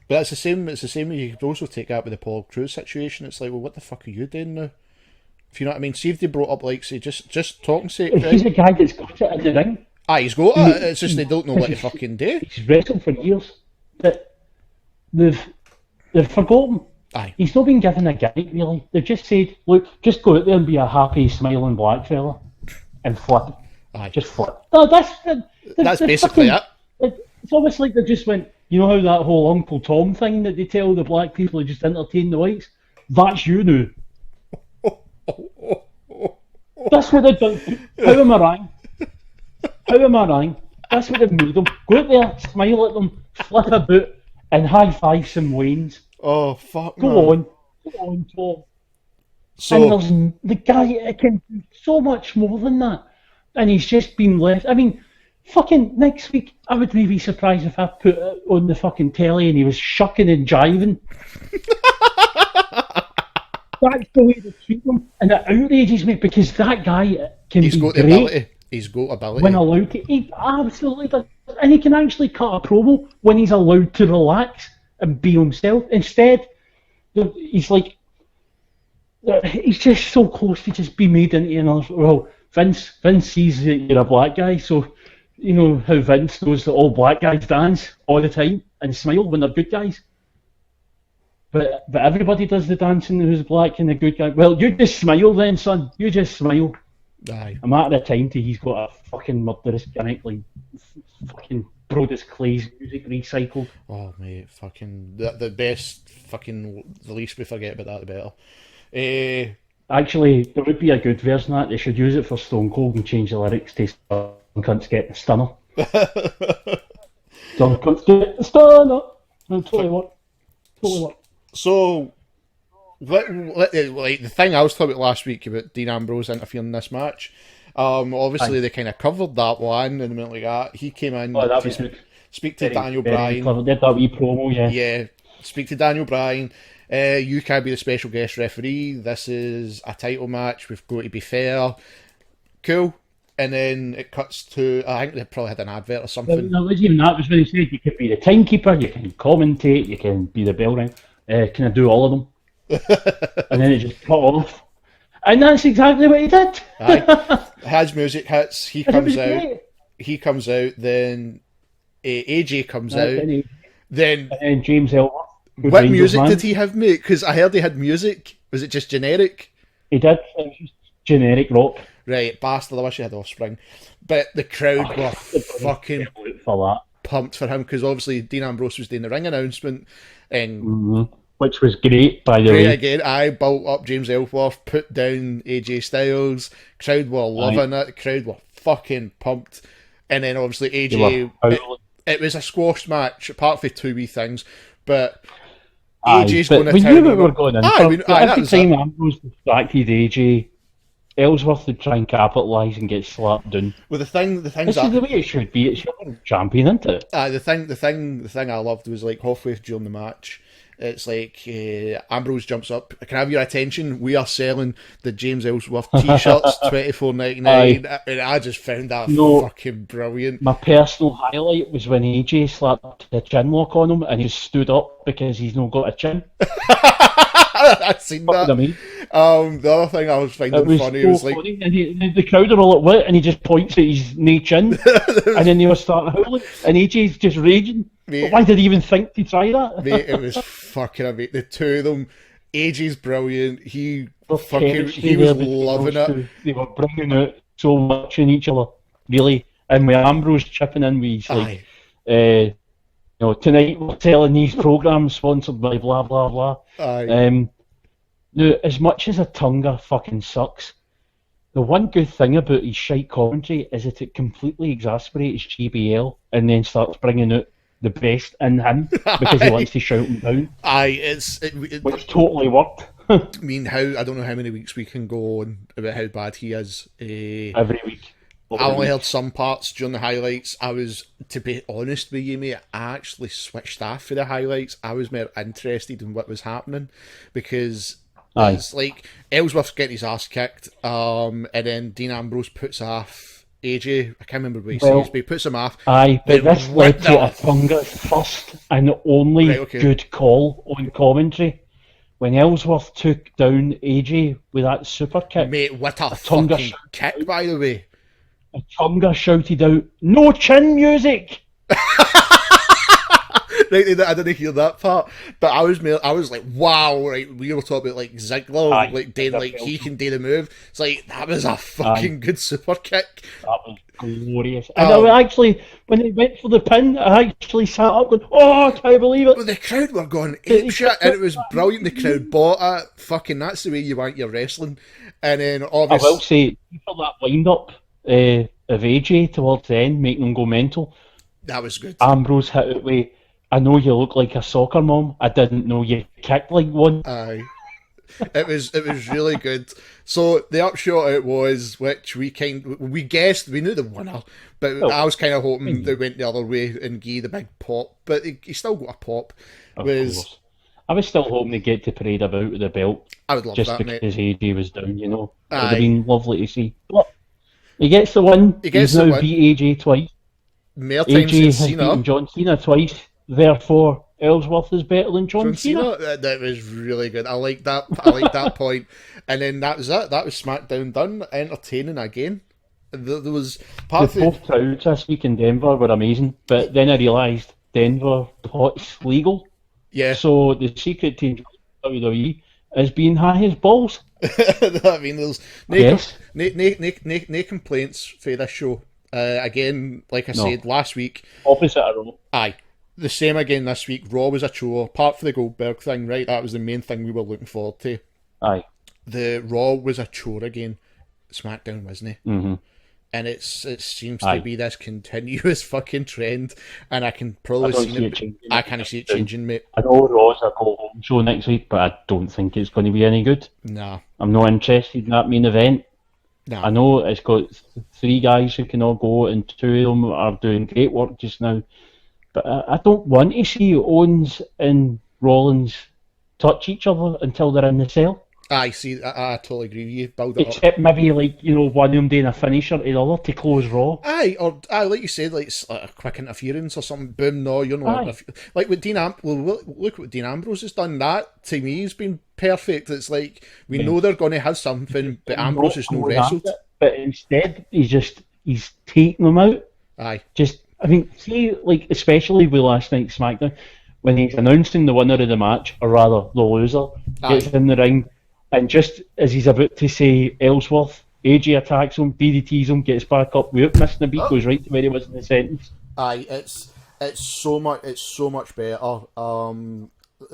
But it's the same you could also take that with the Paul Crews situation. It's like, well, what the fuck are you doing now? If you know what I mean, see if they brought up, like, say, just talking sake, right? He's a guy that's got it in the ring. Aye, he's got it. It's just they don't know what to fucking do. He's wrestled for years, but they've forgotten. Aye. He's not been given a guide, really. They've just said, look, just go out there and be a happy, smiling black fella and flip. Aye. Just flip. No, that's basically fucking, it. It's almost like they just went, you know how that whole Uncle Tom thing that they tell the black people who just entertain the whites? That's you now. That's what they've done. How am I wrong? That's what they've made them. Go out there, smile at them, flip about, and high five some Waynes. Oh, fuck, Go on, Tom. So, and there's the guy, it can do so much more than that. and he's just been left. I mean, fucking next week, I wouldn't be surprised if I put it on the fucking telly and he was shucking and jiving. That's the way to treat him, and it outrages me because that guy can He's be got great. the ability. He's got ability. When allowed to, he absolutely does, and he can actually cut a promo when he's allowed to relax and be himself. Instead, he's like, he's just so close to just be made into another. Well, Vince sees that you're a black guy, so you know how Vince knows that all black guys dance all the time and smile when they're good guys. But everybody does the dancing who's black and the good guy. Well, you just smile then, son. You just smile. Aye. A matter of time till he's got a fucking murderous gimmick like fucking Brodus Clay's music recycled. Oh mate, fucking the best. Fucking the least we forget about that, the better. Actually, there would be a good version of that. They should use it for Stone Cold and change the lyrics to "Some cunts get the stunner." Some cunts get the stunner. No, totally what. So, like the thing I was talking about last week about Dean Ambrose interfering in this match, obviously they kind of covered that one and went like that. He came in to speak to Daniel Bryan. Clever. Did that wee promo, yeah. Yeah, speak to Daniel Bryan. You can be the special guest referee. This is a title match. We've got to be fair. Cool. And then it cuts to, I think they probably had an advert or something. No, it wasn't even that. It was when he said you could be the timekeeper, you can commentate, you can be the bell ring. Can I do all of them? And then it just cut off. And that's exactly what he did. His music hits, he comes out, then AJ comes out. Then James Ellsworth. What music did he have, mate? Because I heard he had music. Was it just generic? He did. It was just generic rock. Right, bastard, I wish I had Offspring. But the crowd were fucking pumped for him because obviously Dean Ambrose was doing the ring announcement. And which was great, by the way. Again, I built up James Ellsworth, put down AJ Styles. Crowd were loving it. Crowd were fucking pumped. And then obviously AJ, it was a squash match, apart from two wee things. But AJ's going to we town. Knew we were going in. Every time Ambrose distracted AJ, Ellsworth would try and capitalise and get slapped down. Well, this is the way it should be. It's your champion, isn't it? The thing I loved was like halfway during the match. It's like Ambrose jumps up. Can I have your attention? We are selling the James Ellsworth T-shirts, $24.99, and I just found that fucking brilliant. My personal highlight was when AJ slapped the chin lock on him, and he stood up because he's not got a chin. I've seen that. The other thing I was finding funny was like, funny. And the crowd are all like, "What?" And he just points at his knee chin, and then they all start howling, and AJ's just raging. Mate, why did he even think to try that? Mate, it was fucking amazing. The two of them, AJ's brilliant. He was loving it. They were bringing out so much in each other, really. And with Ambrose chipping in, he's like, tonight we're telling these programs sponsored by blah blah blah. Now, as much as Atunga fucking sucks, the one good thing about his shite commentary is that it completely exasperates GBL and then starts bringing out the best in him because he wants to shout him down. Which totally worked. I mean, I don't know how many weeks we can go on about how bad he is. Every week. I only heard some parts during the highlights. To be honest with you, mate, I actually switched off for the highlights. I was more interested in what was happening because it's like Ellsworth's getting his ass kicked, and then Dean Ambrose puts off AJ. I can't remember what he says, but he puts him off. But this led to Atunga's first and only good call on commentary. When Ellsworth took down AJ with that super kick. Mate, what a fucking kick, by the way. Atunga shouted out, "No chin music!" Right, I didn't hear that part, but I was like, wow, right, we were talking about like Ziggler, he can do the move. It's like, that was a fucking good super kick. That was glorious. And I actually, when they went for the pin, I actually sat up going, "Oh, I can't believe it." Well, the crowd were going apeshit, and it was brilliant. The crowd bought it. Fucking, that's the way you want your wrestling. And then obviously, I will say, for that wind up of AJ towards the end, making him go mental. That was good. Ambrose hit it with, "I know you look like a soccer mom. I didn't know you kicked like one." Aye. It was really good. So the upshot it was, which we guessed, we knew the winner, but I was kind of hoping they went the other way and gave the big pop, but he still got a pop. Of course. I was still hoping to get to parade about with the belt. I would love just that, mate. because AJ was down, you know. It would Aye. have been lovely to see. But he gets the win. He's now beat AJ twice. More times AJ than has Cena. beaten John Cena twice. Therefore, Ellsworth is better than John Cena. That was really good. I like that. I like that point. And then that was it. That was SmackDown done. Entertaining again. There was both crowds this week in Denver were amazing, but then I realised Denver pot's legal. Yeah. So the secret to WWE is being high as balls. I mean, there's no complaints for this show. Again, like I said last week, opposite of Raw. Aye. The same again this week. Raw was a chore, apart from the Goldberg thing, right? That was the main thing we were looking forward to. Aye. The Raw was a chore again. SmackDown wasn't it? Mm-hmm. And it seems to be this continuous fucking trend, and I can probably see it changing. I can't see it changing, mate. I know Raw's a go-home show next week, but I don't think it's going to be any good. Nah. I'm not interested in that main event. Nah. I know it's got 3 guys who can all go, and 2 of them are doing great work just now. But I don't want to see Owens and Rollins touch each other until they're in the cell. I see. I totally agree with you. Build it Except maybe one of them doing a finisher to the other to close Raw. Aye, or like you said, like a quick interference or something. Boom! No, you're not. Like with Dean look what Dean Ambrose has done. That to me has been perfect. It's like we know they're going to have something, but Ambrose is no wrestled. But instead, he's taking them out. Aye. See, especially with last night's SmackDown, when he's announcing the winner of the match, or rather the loser, gets in the ring. And just as he's about to say Ellsworth, AJ attacks him, DDTs him, gets back up without missing a beat, goes right to where he was in the sentence. Aye, it's so much better.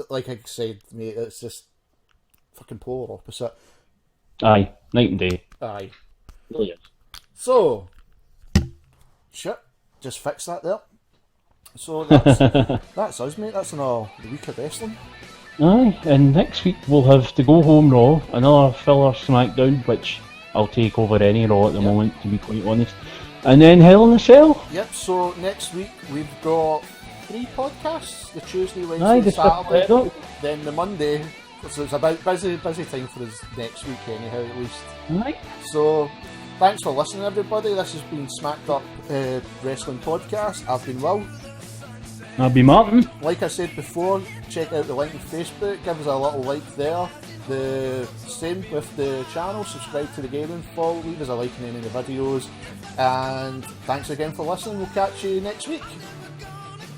Like I said, mate, it's just fucking polar opposite. Aye, night and day. Aye. Really is. So, shit, just fix that there. So that's us, mate. That's another week of wrestling. Aye, and next week we'll have to go home Raw, another filler SmackDown, which I'll take over any Raw at the moment, to be quite honest. And then Hell in a Cell. Yep, so next week we've got 3 podcasts, the Tuesday, Wednesday, Saturday, then the Monday, so it's about busy time for us next week anyhow, at least. Right. So, thanks for listening everybody, this has been Smacked Up Wrestling Podcast. I've been Will. I'll be Martin. Like I said before, check out the link on Facebook, give us a little like there. The same with the channel, subscribe to the gaming follow, leave us a like on any of the videos, and thanks again for listening. We'll catch you next week.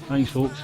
Thanks folks.